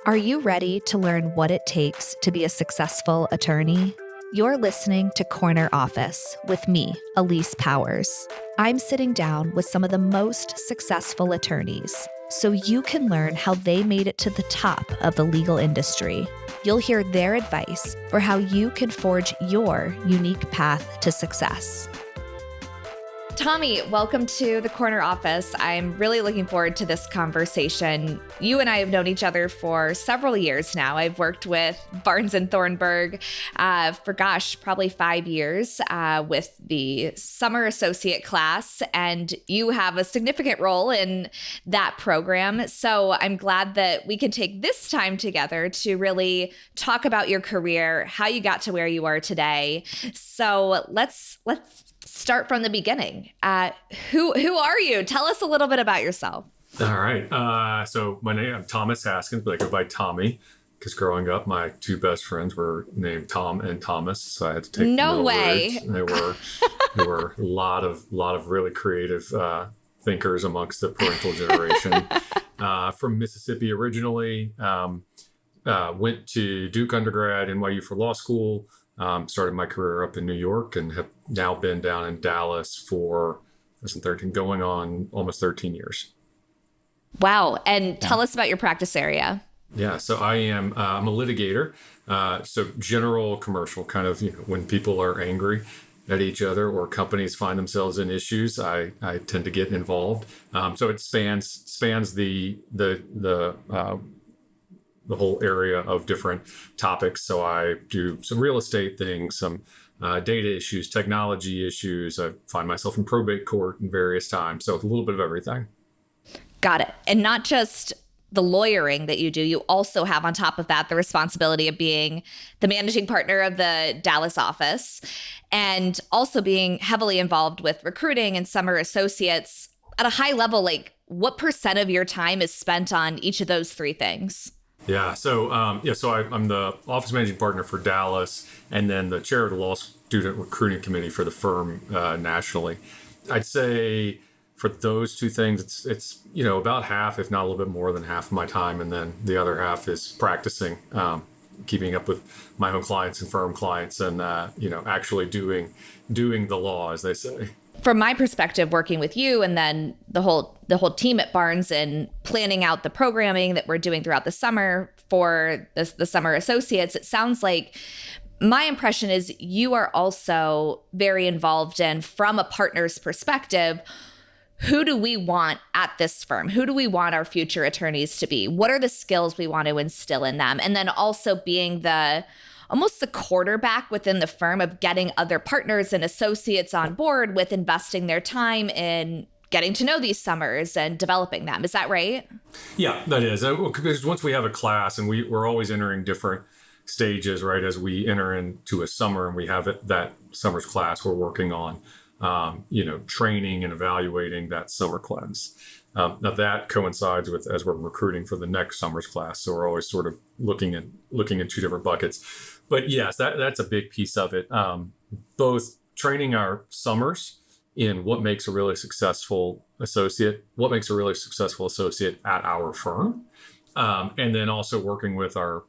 Are you ready to learn what it takes to be a successful attorney? You're listening to Corner Office with me, Elise Powers. I'm sitting down with some of the most successful attorneys so you can learn how they made it to the top of the legal industry. You'll hear their advice for how you can forge your unique path to success. Tommy, welcome to the Corner Office. I'm really looking forward to this conversation. You and I have known each other for several years now. I've worked with Barnes Thornburg for, probably 5 years with the summer associate class, and you have a significant role in that program. So I'm glad that we can take this time together to really talk about your career, how you got to where you are today. So let's start from the beginning. Who are you? Tell us a little bit about yourself. All right. So my name, I'm Thomas Haskins, but I go by Tommy because growing up, my two best friends were named Tom and Thomas. So I had to take no way. Words. There were a lot of really creative thinkers amongst the parental generation. From Mississippi originally, went to Duke undergrad, NYU for law school. Started my career up in New York and have now been down in Dallas for 13, going on almost 13 years. Wow. And tell us about your practice area. Yeah. So I'm a litigator. So general commercial kind of, when people are angry at each other or companies find themselves in issues, I tend to get involved. So it spans the whole area of different topics. So I do some real estate things, some data issues, technology issues. I find myself in probate court in various times. So a little bit of everything. Got it. And not just the lawyering that you do, you also have on top of that the responsibility of being the managing partner of the Dallas office and also being heavily involved with recruiting and summer associates at a high level. Like, what % of your time is spent on each of those three things? Yeah. So I'm the office managing partner for Dallas and then the chair of the law student recruiting committee for the firm nationally. I'd say for those two things, it's about half, if not a little bit more than half of my time. And then the other half is practicing, keeping up with my own clients and firm clients and, actually doing the law, as they say. From my perspective, working with you and then the whole team at Barnes and planning out the programming that we're doing throughout the summer for the summer associates, it sounds like my impression is you are also very involved in, from a partner's perspective, who do we want at this firm? Who do we want our future attorneys to be? What are the skills we want to instill in them? And then also being almost the quarterback within the firm of getting other partners and associates on board with investing their time in getting to know these summers and developing them. Is that right? Yeah, that is. Because once we have a class and we're always entering different stages, right? As we enter into a summer and we have that summer's class, we're working on, training and evaluating that summer class. Now that coincides with as we're recruiting for the next summer's class. So we're always sort of looking in two different buckets. But yes, that's a big piece of it. Both training our summers in what makes a really successful associate at our firm. And then also working with our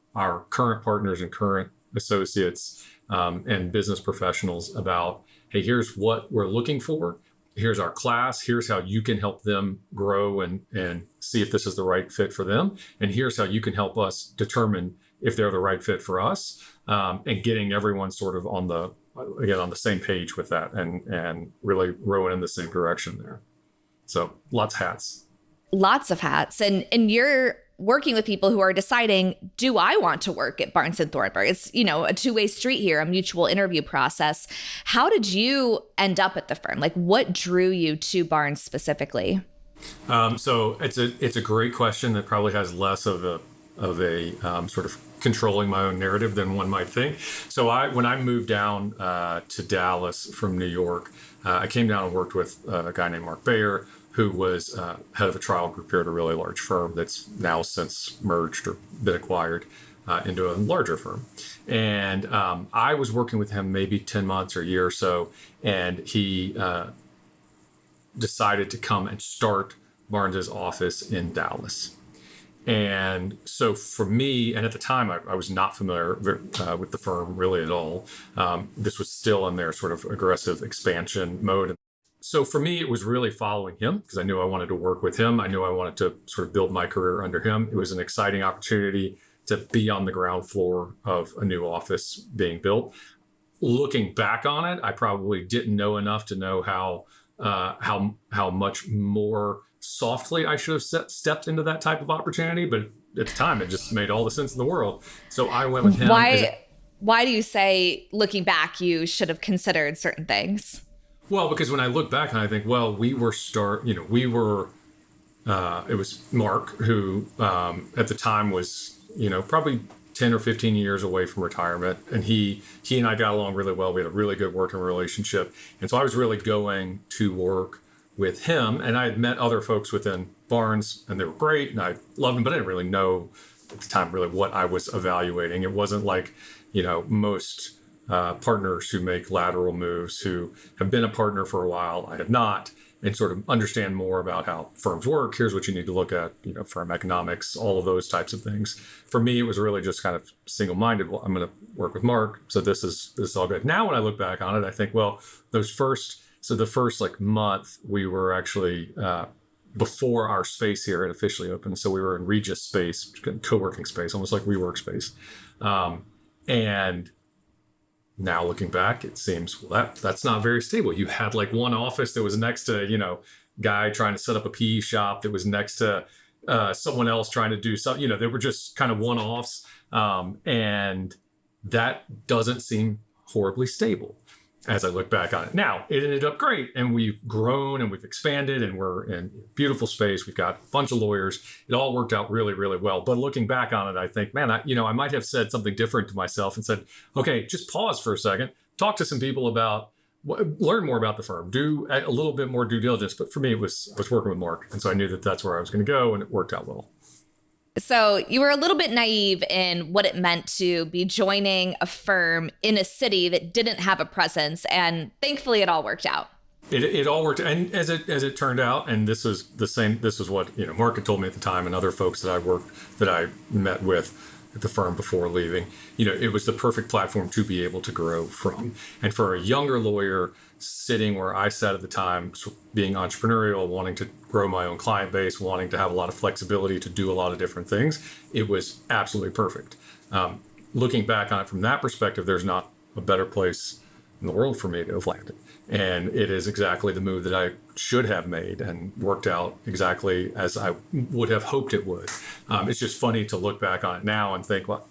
current partners and current associates and business professionals about, hey, here's what we're looking for. Here's our class. Here's how you can help them grow and see if this is the right fit for them. And here's how you can help us determine if they're the right fit for us, and getting everyone sort of on the same page with that and really rowing in the same direction there. So lots of hats. Lots of hats. And you're working with people who are deciding, do I want to work at Barnes Thornburg? It's, a two-way street here, a mutual interview process. How did you end up at the firm? Like, what drew you to Barnes specifically? So it's a great question that probably has less of a sort of controlling my own narrative than one might think. So when I moved down to Dallas from New York, I came down and worked with a guy named Mark Bayer, who was head of a trial group here at a really large firm that's now since merged or been acquired into a larger firm. And I was working with him maybe 10 months or a year or so, and he decided to come and start Barnes's office in Dallas. And so for me, and at the time, I was not familiar with the firm really at all. This was still in their sort of aggressive expansion mode. So for me, it was really following him because I knew I wanted to work with him. I knew I wanted to sort of build my career under him. It was an exciting opportunity to be on the ground floor of a new office being built. Looking back on it, I probably didn't know enough to know how much more softly I should have stepped into that type of opportunity. But at the time, it just made all the sense in the world. So I went with him. Why do you say, looking back, you should have considered certain things? Well, because when I look back and I think, well, it was Mark who at the time was, probably 10 or 15 years away from retirement. And he and I got along really well. We had a really good working relationship. And so I was really going to work with him. And I had met other folks within Barnes and they were great. And I loved them, but I didn't really know at the time really what I was evaluating. It wasn't like, most partners who make lateral moves who have been a partner for a while. I have not, and sort of understand more about how firms work. Here's what you need to look at, firm economics, all of those types of things. For me, it was really just kind of single-minded. Well, I'm going to work with Mark, so this is all good. Now, when I look back on it, I think, well, the first like month, we were actually before our space here had officially opened. So we were in Regis space, co-working space, almost like WeWork space, and now looking back, it seems, well, that's not very stable. You had like one office that was next to, guy trying to set up a PE shop that was next to someone else trying to do something. They were just kind of one-offs. And that doesn't seem horribly stable as I look back on it. Now, it ended up great. And we've grown and we've expanded and we're in beautiful space. We've got a bunch of lawyers. It all worked out really, really well. But looking back on it, I think, man, I might have said something different to myself and said, okay, just pause for a second, talk to some people about, learn more about the firm, do a little bit more due diligence. But for me, I was working with Mark. And so I knew that that's where I was going to go and it worked out well. So you were a little bit naive in what it meant to be joining a firm in a city that didn't have a presence. And thankfully, it all worked out. It all worked. And as it turned out, and this was what, Mark had told me at the time and other folks that I met with at the firm before leaving, it was the perfect platform to be able to grow from. And for a younger lawyer sitting where I sat at the time, being entrepreneurial, wanting to grow my own client base, wanting to have a lot of flexibility to do a lot of different things, it was absolutely perfect. Looking back on it from that perspective, there's not a better place in the world for me to have landed. And it is exactly the move that I should have made and worked out exactly as I would have hoped it would. It's just funny to look back on it now and think, well,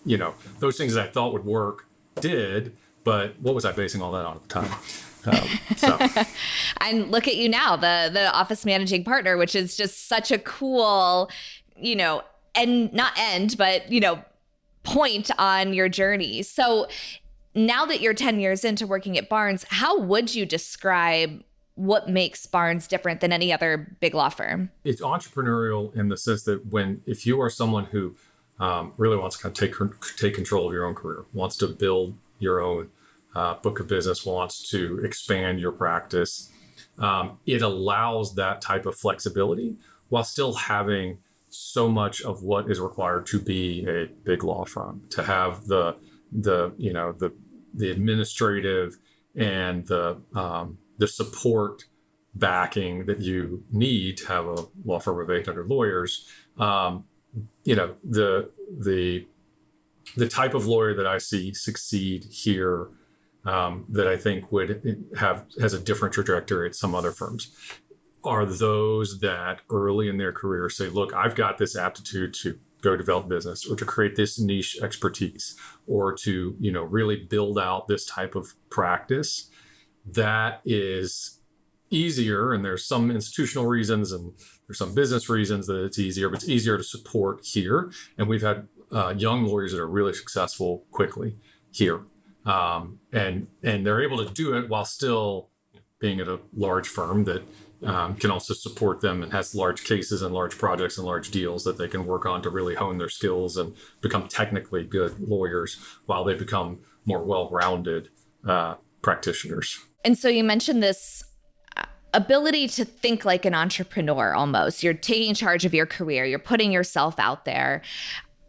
those things that I thought would work did, but what was I basing all that on at the time? And look at you now, the office managing partner, which is just such a cool, and not end, but, point on your journey. So now that you're 10 years into working at Barnes, how would you describe what makes Barnes different than any other big law firm? It's entrepreneurial in the sense that if you are someone who really wants to kind of take control of your own career, wants to build your own book of business, wants to expand your practice, it allows that type of flexibility while still having so much of what is required to be a big law firm, to have the administrative and the support backing that you need to have a law firm of 800 lawyers. The type of lawyer that I see succeed here, that I think has a different trajectory at some other firms, are those that early in their career say, look, I've got this aptitude to go develop business or to create this niche expertise or to, really build out this type of practice. That is easier. And there's some institutional reasons and there's some business reasons that it's easier, but it's easier to support here. And we've had young lawyers that are really successful quickly here. And they're able to do it while still being at a large firm that can also support them and has large cases and large projects and large deals that they can work on to really hone their skills and become technically good lawyers while they become more well-rounded practitioners. And so you mentioned this ability to think like an entrepreneur almost. You're taking charge of your career, you're putting yourself out there.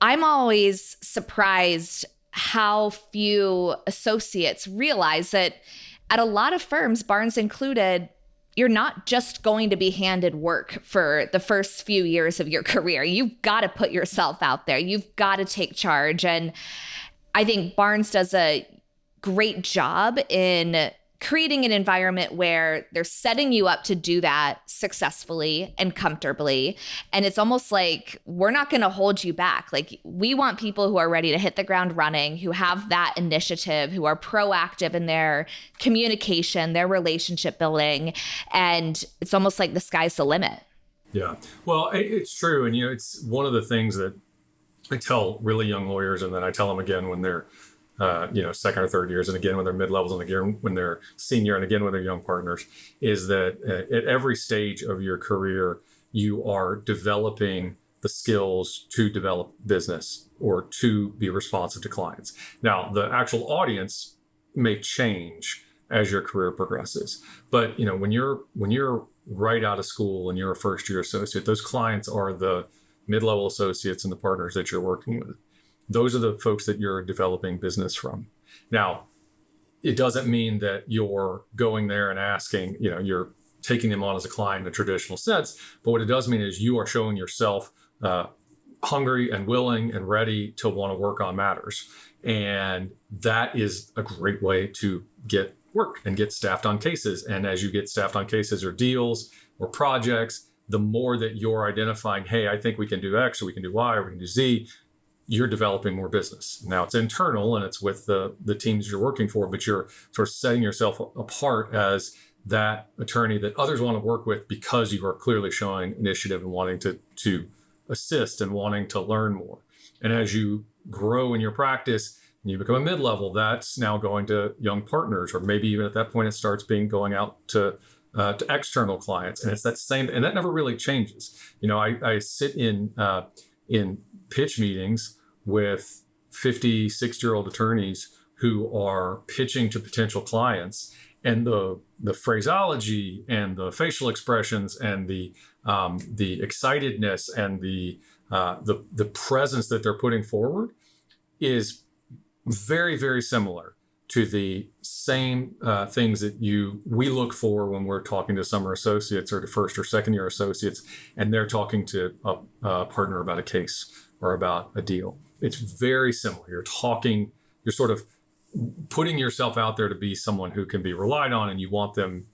I'm always surprised how few associates realize that at a lot of firms, Barnes included, you're not just going to be handed work for the first few years of your career. You've got to put yourself out there. You've got to take charge. And I think Barnes does a great job in creating an environment where they're setting you up to do that successfully and comfortably. And it's almost like, we're not going to hold you back. Like, we want people who are ready to hit the ground running, who have that initiative, who are proactive in their communication, their relationship building. And it's almost like the sky's the limit. Yeah, well, it's true. And, it's one of the things that I tell really young lawyers, and then I tell them again when they're second or third years, and again when they're mid-levels, and again when they're senior, and again when they're young partners, is that at every stage of your career, you are developing the skills to develop business or to be responsive to clients. Now, the actual audience may change as your career progresses, but when you're right out of school and you're a first-year associate, those clients are the mid-level associates and the partners that you're working with. Those are the folks that you're developing business from. Now, it doesn't mean that you're going there and asking, you're taking them on as a client in a traditional sense. But what it does mean is you are showing yourself hungry and willing and ready to want to work on matters. And that is a great way to get work and get staffed on cases. And as you get staffed on cases or deals or projects, the more that you're identifying, hey, I think we can do X, or we can do Y, or we can do Z, you're developing more business. Now, it's internal and it's with the teams you're working for, but you're sort of setting yourself apart as that attorney that others want to work with because you are clearly showing initiative and wanting to assist and wanting to learn more. And as you grow in your practice and you become a mid-level, that's now going to young partners, or maybe even at that point it starts going out to external clients. And it's that same, and that never really changes. I sit in pitch meetings with 50, 60-year-old attorneys who are pitching to potential clients, and the phraseology and the facial expressions and the excitedness and the presence that they're putting forward is very, very similar to the same things that we look for when we're talking to summer associates or to first or second year associates, and they're talking to a partner about a case or about a deal. It's very similar. You're sort of putting yourself out there to be someone who can be relied on, and you want them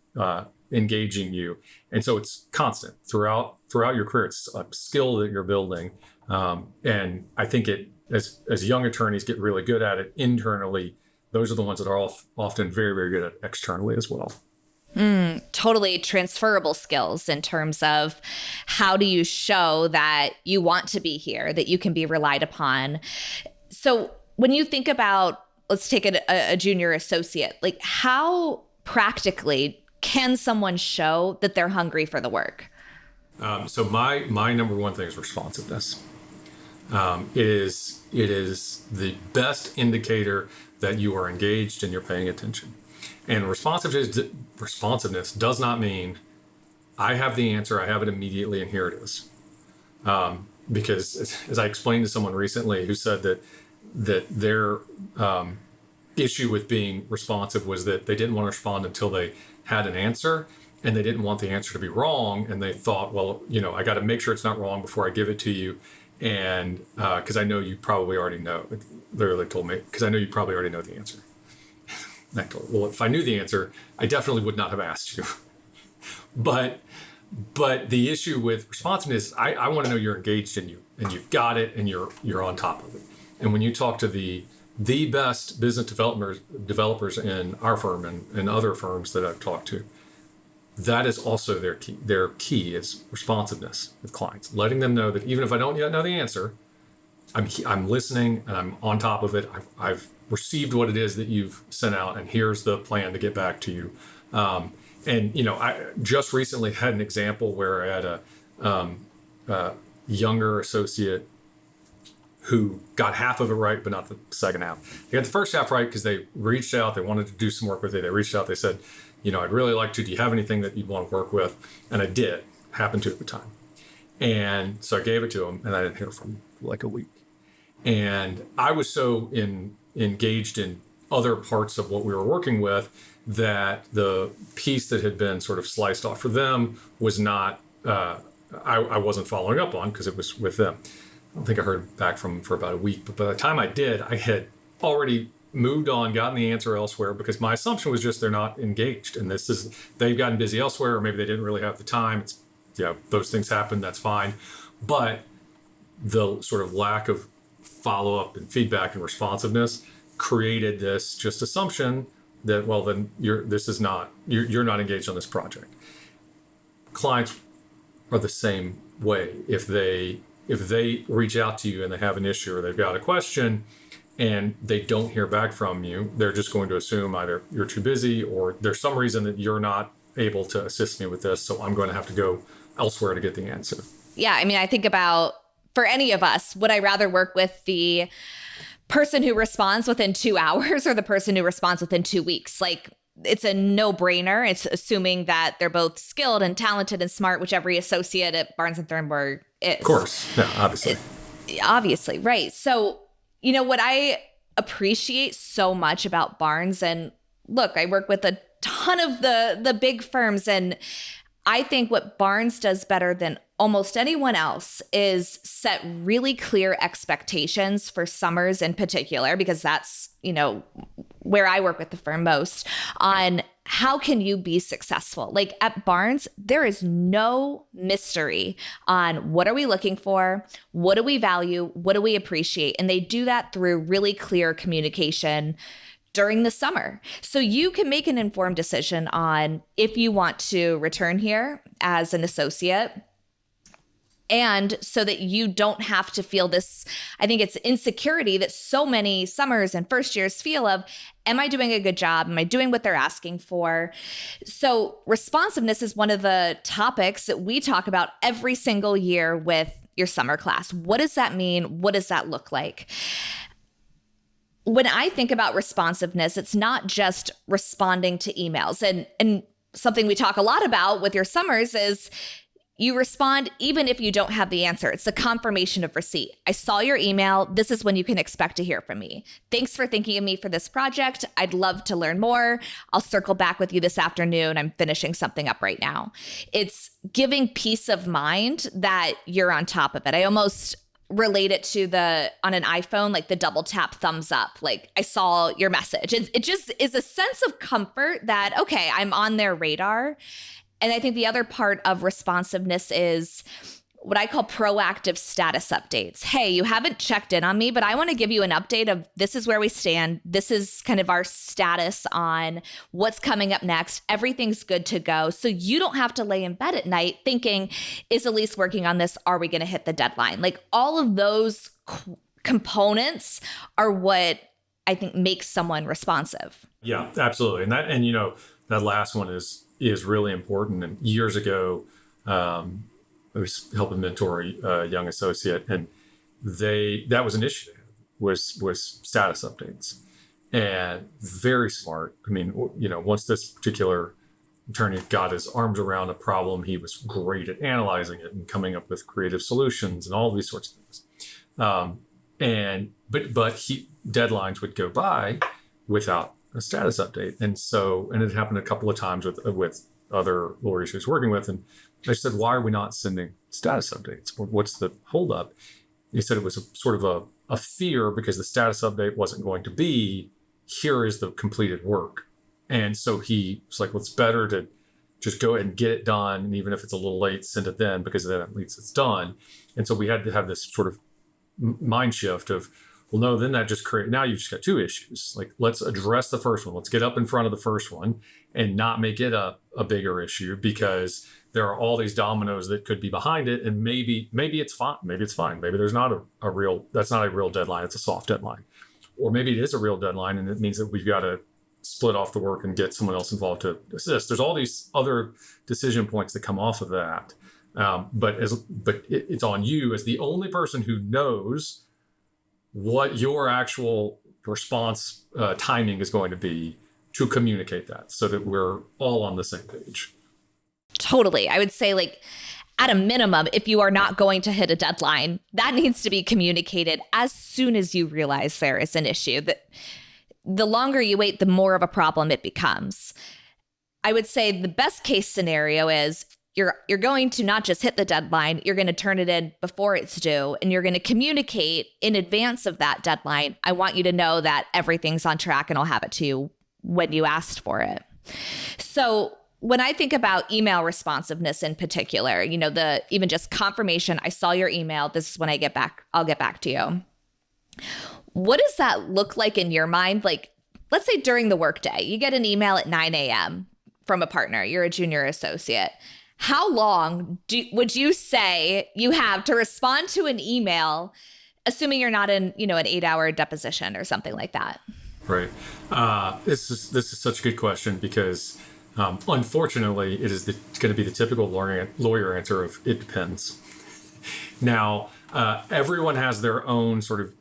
engaging you. And so it's constant throughout your career. It's a skill that you're building. And I think as young attorneys get really good at it internally, those are the ones that are often very, very good at externally as well. Totally transferable skills in terms of how do you show that you want to be here, that you can be relied upon. So when you think about, let's take a junior associate, like how practically can someone show that they're hungry for the work? So my number one thing is responsiveness. It is the best indicator that you are engaged and you're paying attention. And responsiveness does not mean I have the answer, I have it immediately, and here it is. Because as I explained to someone recently who said that their issue with being responsive was that they didn't want to respond until they had an answer, and they didn't want the answer to be wrong. And they thought, well, I got to make sure it's not wrong before I give it to you. And because I know you probably already know, it literally told me, because I know you probably already know the answer. And I told her, well, if I knew the answer, I definitely would not have asked you. But the issue with responsiveness, I want to know you're engaged and you've got it and you're on top of it. And when you talk to the best business developers in our firm and other firms that I've talked to, that is also their key. Their key is responsiveness with clients, letting them know that even if I don't yet know the answer, I'm listening and I'm on top of it. I've received what it is that you've sent out, and here's the plan to get back to you. I just recently had an example where I had a younger associate who got half of it right, but not the second half. They got the first half right because they reached out, they wanted to do some work with it. They reached out, they said, I'd really like to, do you have anything that you'd want to work with? And I did, happened to at the time. And so I gave it to them, and I didn't hear from them for like a week. And I was so engaged in other parts of what we were working with that the piece that had been sort of sliced off for them was not, I wasn't following up on because it was with them. I don't think I heard back from them for about a week, but by the time I did, I had already moved on, gotten the answer elsewhere, because my assumption was just they're not engaged. And they've gotten busy elsewhere, or maybe they didn't really have the time. Those things happen, that's fine. But the sort of lack of follow-up and feedback and responsiveness created this just assumption that, well, then you're not engaged on this project. Clients are the same way. If they reach out to you and they have an issue or they've got a question and they don't hear back from you, they're just going to assume either you're too busy or there's some reason that you're not able to assist me with this, so I'm going to have to go elsewhere to get the answer. Yeah, I mean, I think about, for any of us, would I rather work with the person who responds within 2 hours or the person who responds within 2 weeks? Like, it's a no-brainer. It's assuming that they're both skilled and talented and smart, which every associate at Barnes Thornburg is. Of course. Yeah, obviously. Obviously, right. So, what I appreciate so much about Barnes, and look, I work with a ton of the big firms, and I think what Barnes does better than almost anyone else is set really clear expectations for summers in particular, because that's, where I work with the firm most, on how can you be successful. Like at Barnes, there is no mystery on what are we looking for, what do we value, what do we appreciate, and they do that through really clear communication during the summer. So you can make an informed decision on if you want to return here as an associate. And so that you don't have to feel this, I think it's insecurity that so many summers and first years feel of, am I doing a good job? Am I doing what they're asking for? So responsiveness is one of the topics that we talk about every single year with your summer class. What does that mean? What does that look like? When I think about responsiveness, it's not just responding to emails. And something we talk a lot about with your summers is you respond even if you don't have the answer. It's the confirmation of receipt. I saw your email. This is when you can expect to hear from me. Thanks for thinking of me for this project. I'd love to learn more. I'll circle back with you this afternoon. I'm finishing something up right now. It's giving peace of mind that you're on top of it. I almost relate it to on an iPhone, like the double tap thumbs up, like I saw your message. It just is a sense of comfort that, okay, I'm on their radar. And I think the other part of responsiveness is what I call proactive status updates. Hey, you haven't checked in on me, but I want to give you an update of this is where we stand. This is kind of our status on what's coming up next. Everything's good to go. So you don't have to lay in bed at night thinking, is Elise working on this? Are we going to hit the deadline? Like all of those components are what I think makes someone responsive. Yeah, absolutely. And that last one is really important. And years ago, I was helping mentor a young associate, and that was an issue, was status updates, and very smart. I mean, once this particular attorney got his arms around a problem, he was great at analyzing it and coming up with creative solutions and all these sorts of things. But deadlines would go by without a status update, and it happened a couple of times with other lawyers he was working with, and I said, why are we not sending status updates? What's the holdup? He said it was sort of a fear because the status update wasn't going to be, here is the completed work. And so he was like, well, it's better to just go ahead and get it done. And even if it's a little late, send it then, because then at least it's done. And so we had to have this sort of mind shift of, well, no, then that just now you've just got two issues. Like, let's address the first one. Let's get up in front of the first one and not make it a bigger issue, because there are all these dominoes that could be behind it. And maybe it's fine. Maybe it's fine. Maybe there's not that's not a real deadline. It's a soft deadline. Or maybe it is a real deadline, and it means that we've got to split off the work and get someone else involved to assist. There's all these other decision points that come off of that. But it's on you as the only person who knows what your actual response timing is going to be to communicate that so that we're all on the same page. Totally. I would say, like, at a minimum, if you are not going to hit a deadline, that needs to be communicated as soon as you realize there is an issue. That the longer you wait, the more of a problem it becomes. I would say the best case scenario is you're going to not just hit the deadline, you're going to turn it in before it's due, and you're going to communicate in advance of that deadline. I want you to know that everything's on track and I'll have it to you when you asked for it. So when I think about email responsiveness in particular, the even just confirmation, I saw your email, this is when I'll get back to you. What does that look like in your mind? Like, let's say during the workday, you get an email at 9 a.m. from a partner, you're a junior associate. How long would you say you have to respond to an email, assuming you're not in, an 8-hour deposition or something like that? Right. This is such a good question because unfortunately, it is going to be the typical lawyer answer of it depends. Now, everyone has their own sort of,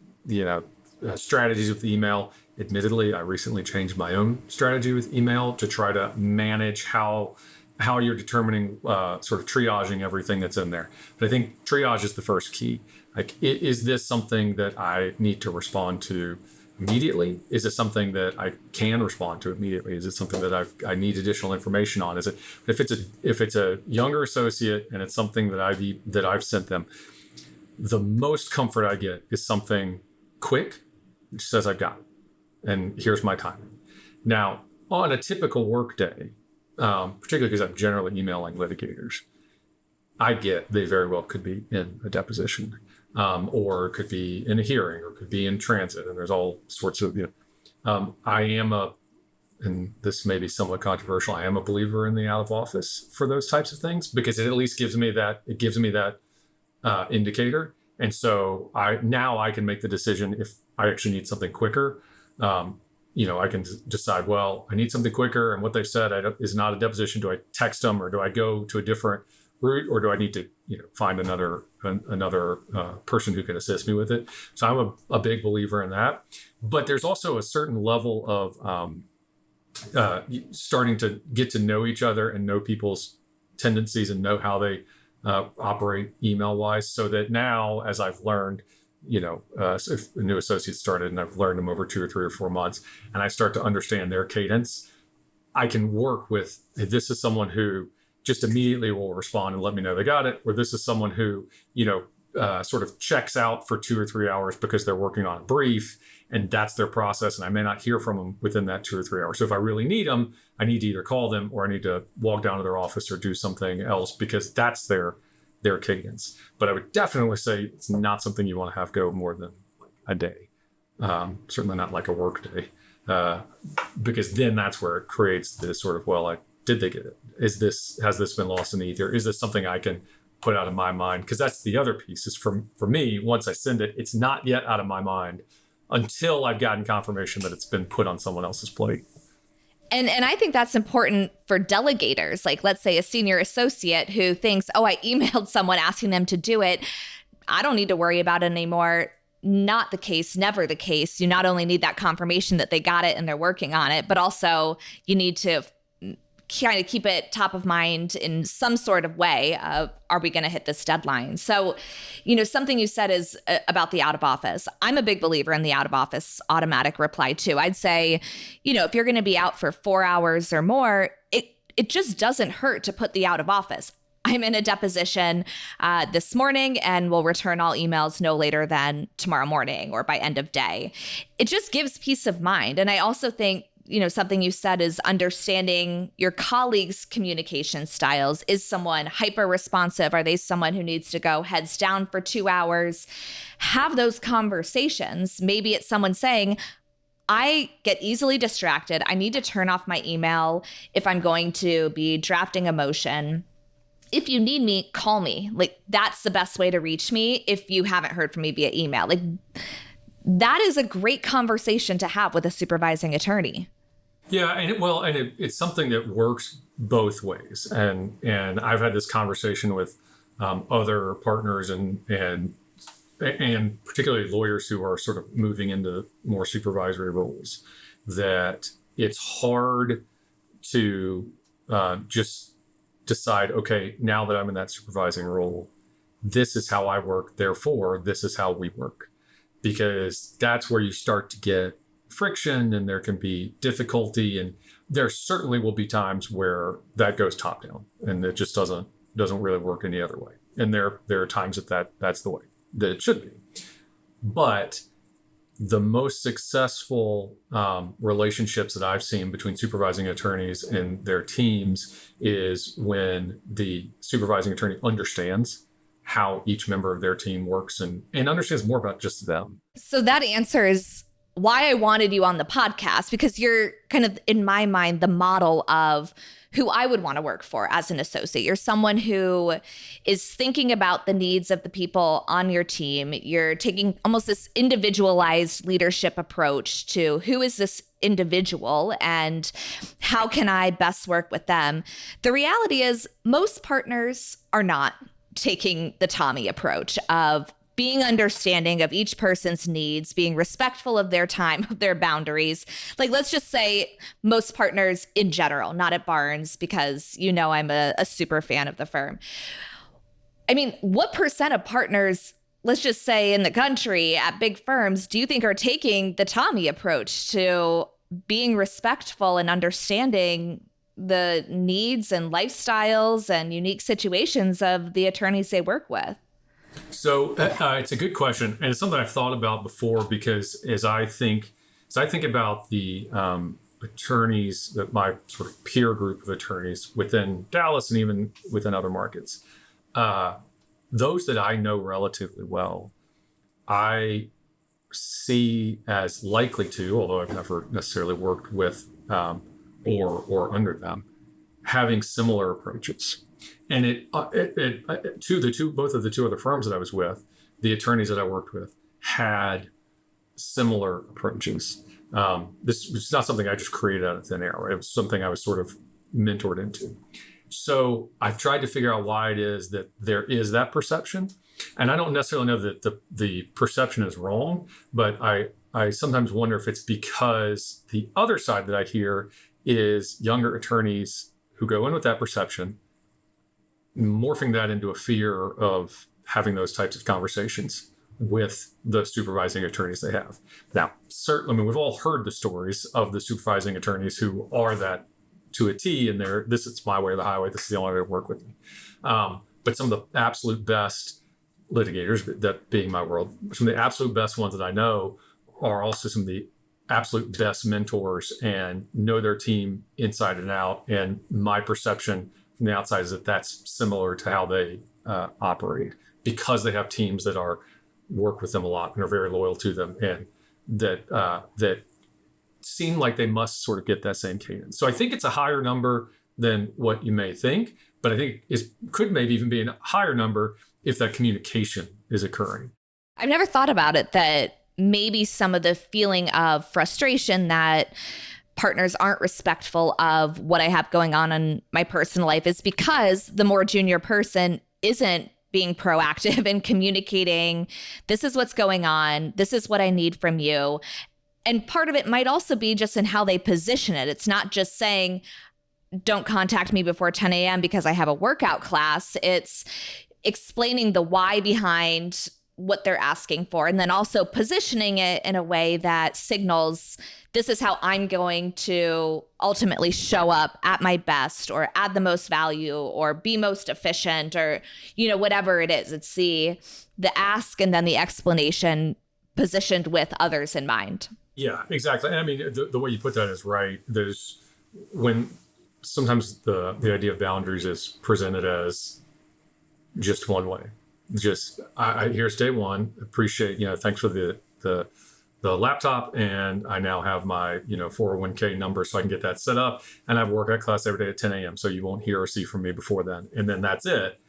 strategies with email. Admittedly, I recently changed my own strategy with email to try to manage how you're determining, sort of triaging everything that's in there. But I think triage is the first key. Like, is this something that I need to respond to immediately? Is it something that I can respond to immediately? Is it something that I need additional information on? Is it if it's a younger associate and it's something that I've sent them, the most comfort I get is something quick, which says I've got it, and here's my timing. Now, on a typical work day, particularly because I'm generally emailing litigators, I get they very well could be in a deposition. Or it could be in a hearing, or it could be in transit, and there's all sorts of, I am and this may be somewhat controversial, I am a believer in the out of office for those types of things, because it at least gives me that indicator. And so I can make the decision if I actually need something quicker. I can decide, well, I need something quicker, and what they've said is not a deposition. Do I text them, or do I go to a different route, or do I need to find another person who can assist me with it? So I'm a big believer in that. But there's also a certain level of starting to get to know each other and know people's tendencies and know how they operate email wise, so that now, as I've learned, if a new associate started and I've learned them over 2 or 3 or 4 months, and I start to understand their cadence, I can work with, hey, this is someone who just immediately will respond and let me know they got it, or this is someone who, sort of checks out for 2 or 3 hours because they're working on a brief and that's their process, and I may not hear from them within that 2 or 3 hours. So if I really need them, I need to either call them or I need to walk down to their office or do something else, because that's their cadence. But I would definitely say it's not something you want to have go more than a day. Certainly not like a work day, because then that's where it creates this sort of, did they get it? Has this been lost in the ether? Is this something I can put out of my mind? Because that's the other piece, is for me, once I send it, it's not yet out of my mind until I've gotten confirmation that it's been put on someone else's plate. And I think that's important for delegators. Like, let's say a senior associate who thinks, oh, I emailed someone asking them to do it, I don't need to worry about it anymore. Not the case, never the case. You not only need that confirmation that they got it and they're working on it, but also you need to kind of keep it top of mind in some sort of way of, are we going to hit this deadline? So, something you said is about the out of office. I'm a big believer in the out of office automatic reply too. I'd say, if you're going to be out for 4 hours or more, it just doesn't hurt to put the out of office. I'm in a deposition this morning and will return all emails no later than tomorrow morning or by end of day. It just gives peace of mind. And I also think, something you said is understanding your colleagues' communication styles. Is someone hyper responsive? Are they someone who needs to go heads down for 2 hours? Have those conversations. Maybe it's someone saying, I get easily distracted. I need to turn off my email if I'm going to be drafting a motion. If you need me, call me. Like, that's the best way to reach me if you haven't heard from me via email. Like, that is a great conversation to have with a supervising attorney. Yeah, and it's something that works both ways. And I've had this conversation with other partners and and particularly lawyers who are sort of moving into more supervisory roles, that it's hard to just decide, okay, now that I'm in that supervising role, this is how I work, therefore, this is how we work. Because that's where you start to get friction and there can be difficulty. And there certainly will be times where that goes top down and it just doesn't really work any other way. And there are times that's the way that it should be. But the most successful relationships that I've seen between supervising attorneys and their teams is when the supervising attorney understands how each member of their team works and understands more about just them. So that answers why I wanted you on the podcast, because you're kind of, in my mind, the model of who I would want to work for as an associate. You're someone who is thinking about the needs of the people on your team. You're taking almost this individualized leadership approach to who is this individual and how can I best work with them. The reality is most partners are not taking the Tommy approach of being understanding of each person's needs, being respectful of their time, of their boundaries. Like, let's just say most partners in general, not at Barnes, because I'm a super fan of the firm. I mean, what percent of partners, let's just say in the country at big firms, do you think are taking the Tommy approach to being respectful and understanding the needs and lifestyles and unique situations of the attorneys they work with? So it's a good question, and it's something I've thought about before, because as I think about the attorneys, that my sort of peer group of attorneys within Dallas and even within other markets, those that I know relatively well, I see as likely to, although I've never necessarily worked with or under them, having similar approaches. And both of the two other firms that I was with, the attorneys that I worked with had similar approaches. This was not something I just created out of thin air. It was something I was sort of mentored into. So I've tried to figure out why it is that there is that perception. And I don't necessarily know that the perception is wrong, but I sometimes wonder if it's because the other side that I hear is younger attorneys who go in with that perception, morphing that into a fear of having those types of conversations with the supervising attorneys they have. Now, certainly, we've all heard the stories of the supervising attorneys who are that to a T, and it's my way or the highway, this is the only way to work with me. But some of the absolute best litigators, that being my world, some of the absolute best ones that I know are also some of the absolute best mentors and know their team inside and out. And my perception from the outside is that that's similar to how they operate, because they have teams that work with them a lot and are very loyal to them, and that seem like they must sort of get that same cadence. So I think it's a higher number than what you may think, but I think it could maybe even be a higher number if that communication is occurring. I've never thought about it, that maybe some of the feeling of frustration that partners aren't respectful of what I have going on in my personal life is because the more junior person isn't being proactive and communicating, this is what's going on, this is what I need from you. And part of it might also be just in how they position it. It's not just saying, don't contact me before 10 a.m. because I have a workout class. It's explaining the why behind what they're asking for, and then also positioning it in a way that signals, this is how I'm going to ultimately show up at my best, or add the most value, or be most efficient, or whatever it is. It's the ask and then the explanation positioned with others in mind. Yeah, exactly. I mean, the way you put that is right. When sometimes the idea of boundaries is presented as just one way. Just here's day one. Appreciate, thanks for the laptop, and I now have my 401k number, so I can get that set up, and I have a workout class every day at 10 a.m. So you won't hear or see from me before then, and then that's it.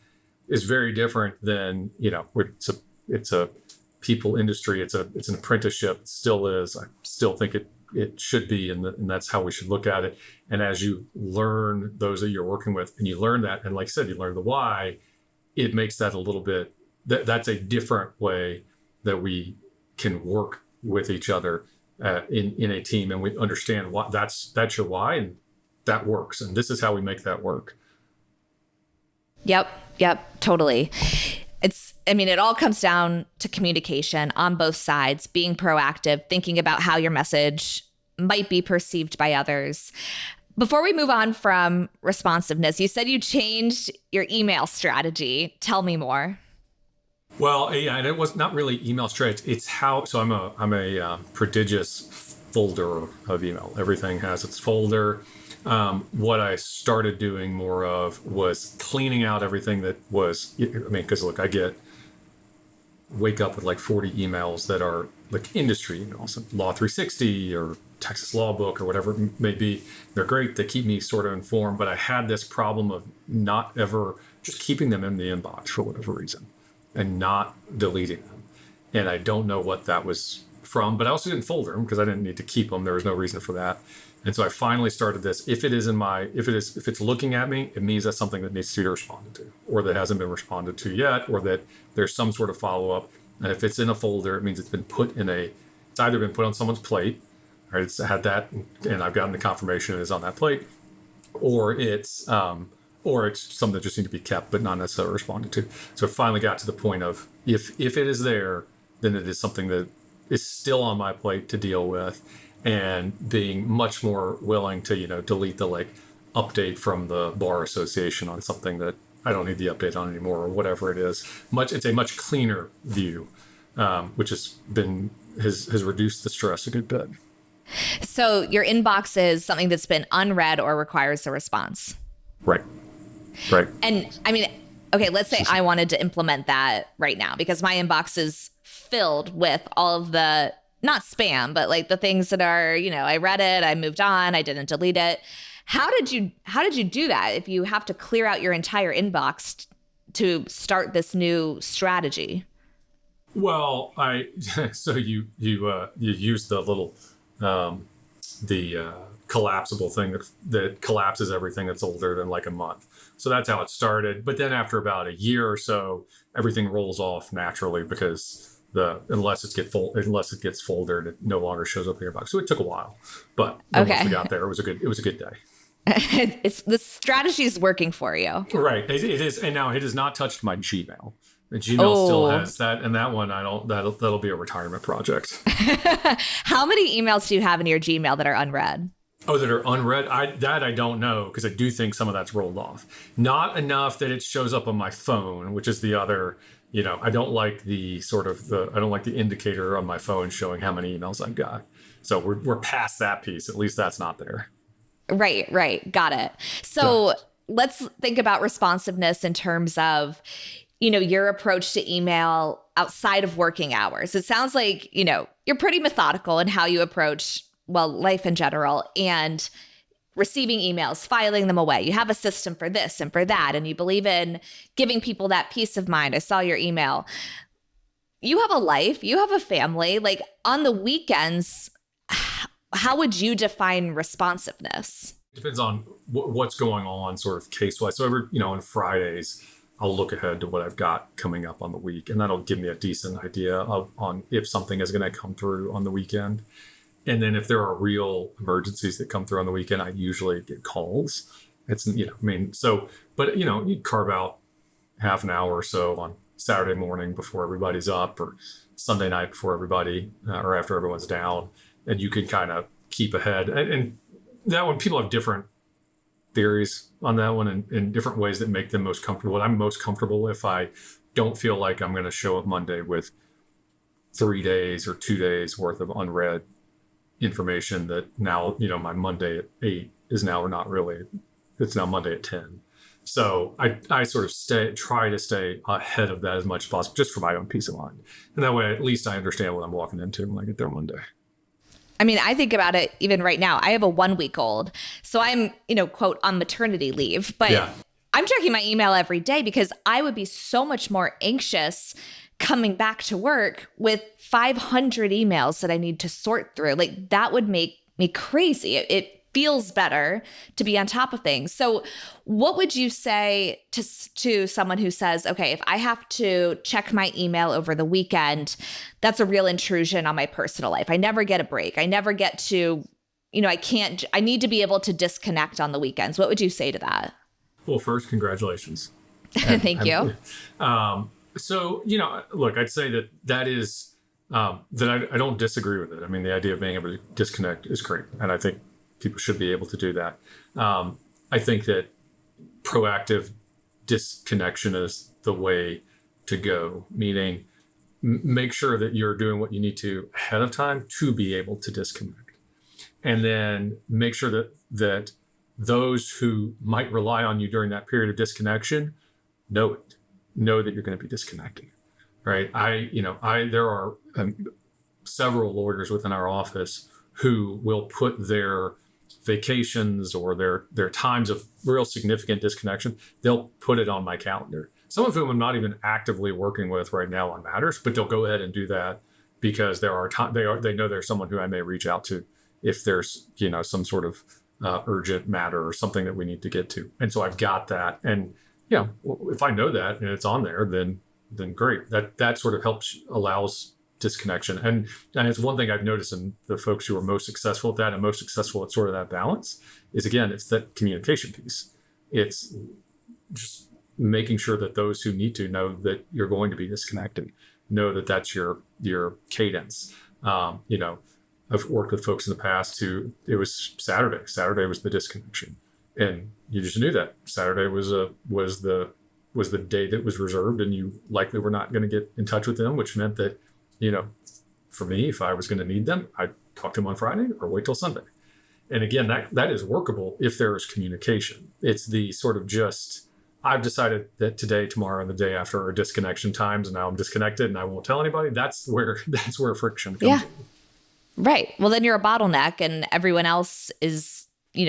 Is very different than it's a people industry. It's an apprenticeship. It still is. I still think it should be, and that's how we should look at it. And as you learn those that you're working with, and you learn that, and like I said, you learn the why. It makes that a little bit, that's a different way that we can work with each other in a team, and we understand what that's your why, and that works, and this is how we make that work. Yep, totally. It all comes down to communication on both sides, being proactive, thinking about how your message might be perceived by others. Before we move on from responsiveness, you said you changed your email strategy. Tell me more. Well, yeah, and it was not really email strategy. It's how. So I'm a prodigious folder of email. Everything has its folder. What I started doing more of was cleaning out everything that was. Because look, wake up with like 40 emails that are like industry emails, Law 360 or Texas Law Book or whatever it may be. They're great. They keep me sort of informed, but I had this problem of not ever just keeping them in the inbox for whatever reason and not deleting them. And I don't know what that was from, but I also didn't folder them because I didn't need to keep them. There was no reason for that. And so I finally started this. If it's looking at me, it means that's something that needs to be responded to, or that hasn't been responded to yet, or that there's some sort of follow-up. And if it's in a folder, it means it's either been put on someone's plate, right? It's had that, and I've gotten the confirmation it is on that plate, or it's something that just needs to be kept, but not necessarily responded to. So it finally got to the point of if it is there, then it is something that is still on my plate to deal with, and being much more willing to, delete the update from the bar association on something that I don't need the update on anymore, or whatever it is. It's a much cleaner view, which has reduced the stress a good bit. So your inbox is something that's been unread or requires a response. Right. And okay, let's say I wanted to implement that right now because my inbox is filled with all of the, not spam, but like the things that are, I read it, I moved on, I didn't delete it. How did you do that if you have to clear out your entire inbox to start this new strategy? Well, so you use the little collapsible thing that collapses everything that's older than like a month. So that's how it started. But then after about a year or so, everything rolls off naturally because unless it gets foldered, it no longer shows up in your box. So it took a while, but once we got there, it was a good day. The strategy is working for you, right? It is, and now it has not touched my Gmail. The Gmail still has that, and that one that'll be a retirement project. How many emails do you have in your Gmail that are unread? Oh, that are unread? I don't know, because I do think some of that's rolled off. Not enough that it shows up on my phone, which is the other. I don't like the indicator on my phone showing how many emails I've got. So we're past that piece. At least that's not there. Right. Got it. So let's think about responsiveness in terms of, your approach to email outside of working hours. It sounds like, you're pretty methodical in how you approach, life in general, and receiving emails, filing them away. You have a system for this and for that, and you believe in giving people that peace of mind. I saw your email. You have a life, you have a family. Like on the weekends, how would you define responsiveness? It depends on what's going on sort of case-wise. So on Fridays, I'll look ahead to what I've got coming up on the week, and that'll give me a decent idea on if something is going to come through on the weekend. And then if there are real emergencies that come through on the weekend, I usually get calls. It's, but you carve out half an hour or so on Saturday morning before everybody's up, or Sunday night before everybody, or after everyone's down, and you can kind of keep ahead. And that one, people have different theories on that one and different ways that make them most comfortable. I'm most comfortable if I don't feel like I'm going to show up Monday with 3 days or 2 days worth of unread information that now, my Monday at 8 is now not really, it's now Monday at 10. So I sort of try to stay ahead of that as much as possible, just for my own peace of mind. And that way, at least I understand what I'm walking into when I get there Monday. I think about it even right now. I have a 1-week-old, so I'm, quote, on maternity leave, but I'm checking my email every day because I would be so much more anxious coming back to work with 500 emails that I need to sort through. Like that would make me crazy. It feels better to be on top of things. So what would you say to someone who says, okay, if I have to check my email over the weekend, that's a real intrusion on my personal life. I never get a break. I never get to, I need to be able to disconnect on the weekends. What would you say to that? Well, first, congratulations. Thank you. So, look, I'd say that is, that I don't disagree with it. I mean, the idea of being able to disconnect is great. And I think people should be able to do that. I think that proactive disconnection is the way to go, meaning make sure that you're doing what you need to ahead of time to be able to disconnect. And then make sure that those who might rely on you during that period of disconnection know that you're going to be disconnecting, right? There are several lawyers within our office who will put their vacations or their times of real significant disconnection, they'll put it on my calendar. Some of whom I'm not even actively working with right now on matters, but they'll go ahead and do that because they know there's someone who I may reach out to if there's some sort of urgent matter or something that we need to get to. And so I've got that. And if I know that and it's on there, then great. That sort of allows disconnection. And it's one thing I've noticed in the folks who are most successful at that and most successful at sort of that balance is, again, it's that communication piece. It's just making sure that those who need to know that you're going to be disconnected, know that that's your cadence. I've worked with folks in the past who it was Saturday. Saturday was the disconnection. And you just knew that Saturday was the day that was reserved, and you likely were not going to get in touch with them, which meant that, for me, if I was going to need them, I'd talk to them on Friday or wait till Sunday. And again, that is workable if there is communication. It's the sort of just, I've decided that today, tomorrow, and the day after are disconnection times, and now I'm disconnected and I won't tell anybody. That's where friction comes in. Right. Well, then you're a bottleneck and everyone else is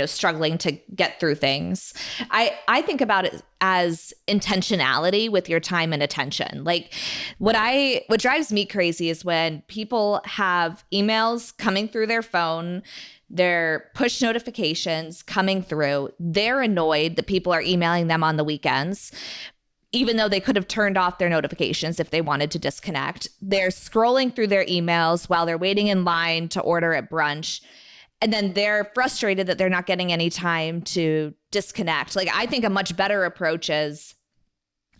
struggling to get through things. I think about it as intentionality with your time and attention. Like what drives me crazy is when people have emails coming through their phone, their push notifications coming through. They're annoyed that people are emailing them on the weekends, even though they could have turned off their notifications if they wanted to disconnect. They're scrolling through their emails while they're waiting in line to order at brunch. And then they're frustrated that they're not getting any time to disconnect. Like, I think a much better approach is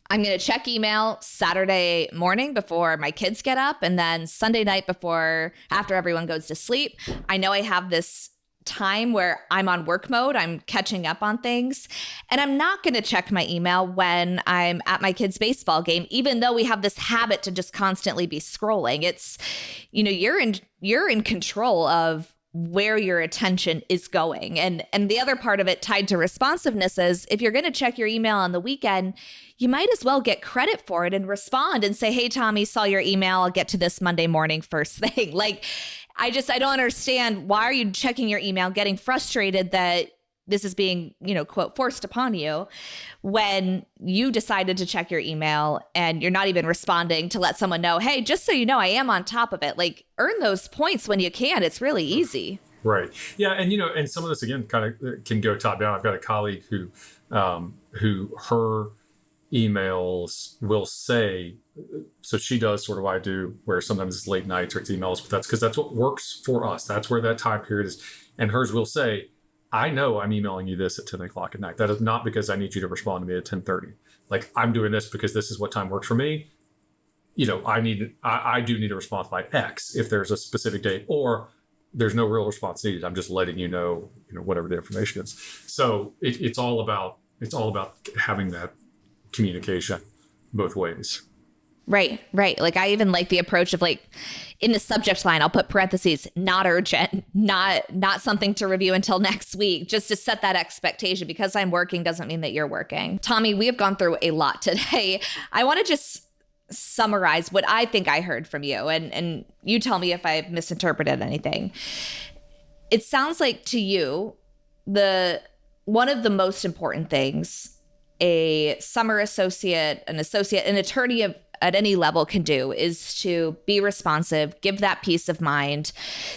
I'm going to check email Saturday morning before my kids get up, and then Sunday night after everyone goes to sleep. I know I have this time where I'm on work mode. I'm catching up on things, and I'm not going to check my email when I'm at my kids' baseball game, even though we have this habit to just constantly be scrolling. It's, you're in control of where your attention is going. And the other part of it tied to responsiveness is if you're going to check your email on the weekend, you might as well get credit for it and respond and say, hey, Tommy, saw your email. I'll get to this Monday morning first thing. Like, I don't understand. Why are you checking your email, getting frustrated that this is being, quote, forced upon you when you decided to check your email and you're not even responding to let someone know, hey, just so you know, I am on top of it. Like, earn those points when you can. It's really easy. Right. Yeah. And, and some of this, again, kind of can go top down. I've got a colleague who her emails will say, so she does sort of what I do, where sometimes it's late nights or it's emails, but that's because that's what works for us. That's where that time period is. And hers will say, I know I'm emailing you this at 10 o'clock at night. That is not because I need you to respond to me at 10:30. Like, I'm doing this because this is what time works for me. I do need a response by X if there's a specific date, or there's no real response needed. I'm just letting you know, whatever the information is. So it's all about having that communication both ways. Right. Like, I even like the approach of, like, in the subject line, I'll put parentheses, not urgent, not something to review until next week, just to set that expectation. Because I'm working doesn't mean that you're working. Tommy, we have gone through a lot today. I want to just summarize what I think I heard from you, and you tell me if I've misinterpreted anything. It sounds like to you, one of the most important things a summer associate, an attorney at any level can do is to be responsive, give that peace of mind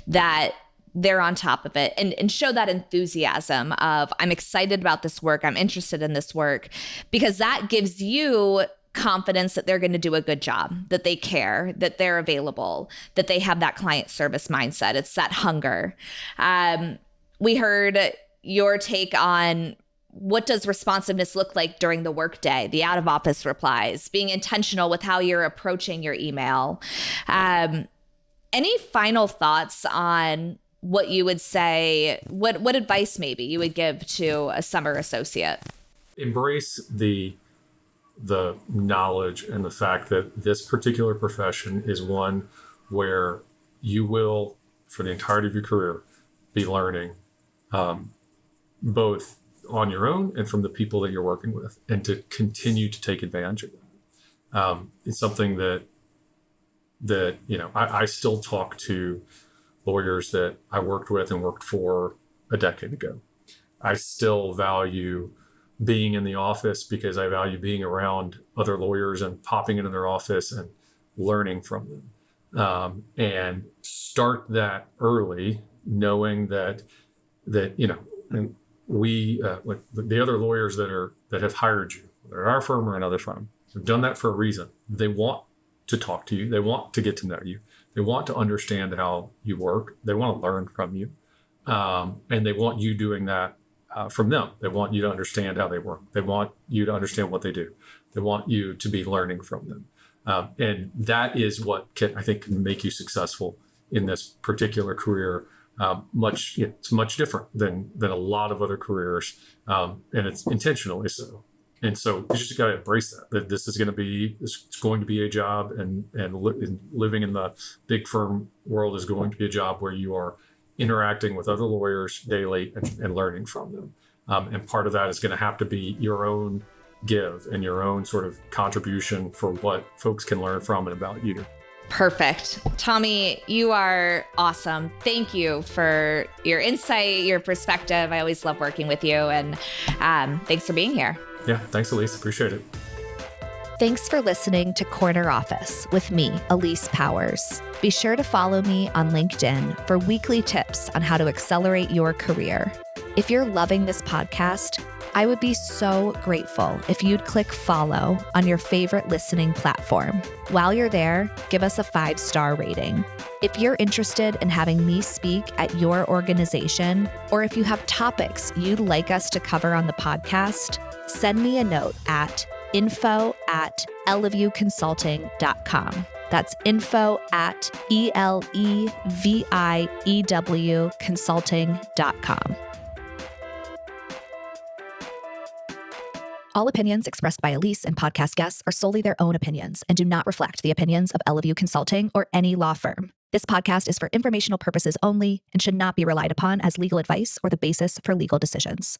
that they're on top of it, and show that enthusiasm of, I'm excited about this work, I'm interested in this work, because that gives you confidence that they're going to do a good job, that they care, that they're available, that they have that client service mindset. It's that hunger. We heard your take on what does responsiveness look like during the workday, the out of office replies, being intentional with how you're approaching your email. Any final thoughts on what you would say, what advice maybe you would give to a summer associate? Embrace the knowledge and the fact that this particular profession is one where you will, for the entirety of your career, be learning both on your own and from the people that you're working with, and to continue to take advantage of that. It's something that I still talk to lawyers that I worked with and worked for a decade ago. I still value being in the office because I value being around other lawyers and popping into their office and learning from them. And start that early, knowing that and we like the other lawyers that have hired you, whether at our firm or another firm, have done that for a reason. They want to talk to you. They want to get to know you. They want to understand how you work. They want to learn from you. And they want you doing that from them. They want you to understand how they work. They want you to understand what they do. They want you to be learning from them. And that is what I think can make you successful in this particular career. It's much different than a lot of other careers, and it's intentionally so. And so you just got to embrace that this is going to be, it's going to be a job, and living in the big firm world is going to be a job where you are interacting with other lawyers daily and learning from them. And part of that is going to have to be your own give and your own sort of contribution for what folks can learn from and about you. Perfect. Tommy, you are awesome. Thank you for your insight, your perspective. I always love working with you, and thanks for being here. Yeah, thanks, Elise. Appreciate it. Thanks for listening to Corner Office with me, Elise Powers. Be sure to follow me on LinkedIn for weekly tips on how to accelerate your career. If you're loving this podcast, I would be so grateful if you'd click follow on your favorite listening platform. While you're there, give us a 5-star rating. If you're interested in having me speak at your organization, or if you have topics you'd like us to cover on the podcast, send me a note at info@eleviewconsulting.com. That's info@ELEVIEW consulting.com. All opinions expressed by Elise and podcast guests are solely their own opinions and do not reflect the opinions of Eleview Consulting or any law firm. This podcast is for informational purposes only and should not be relied upon as legal advice or the basis for legal decisions.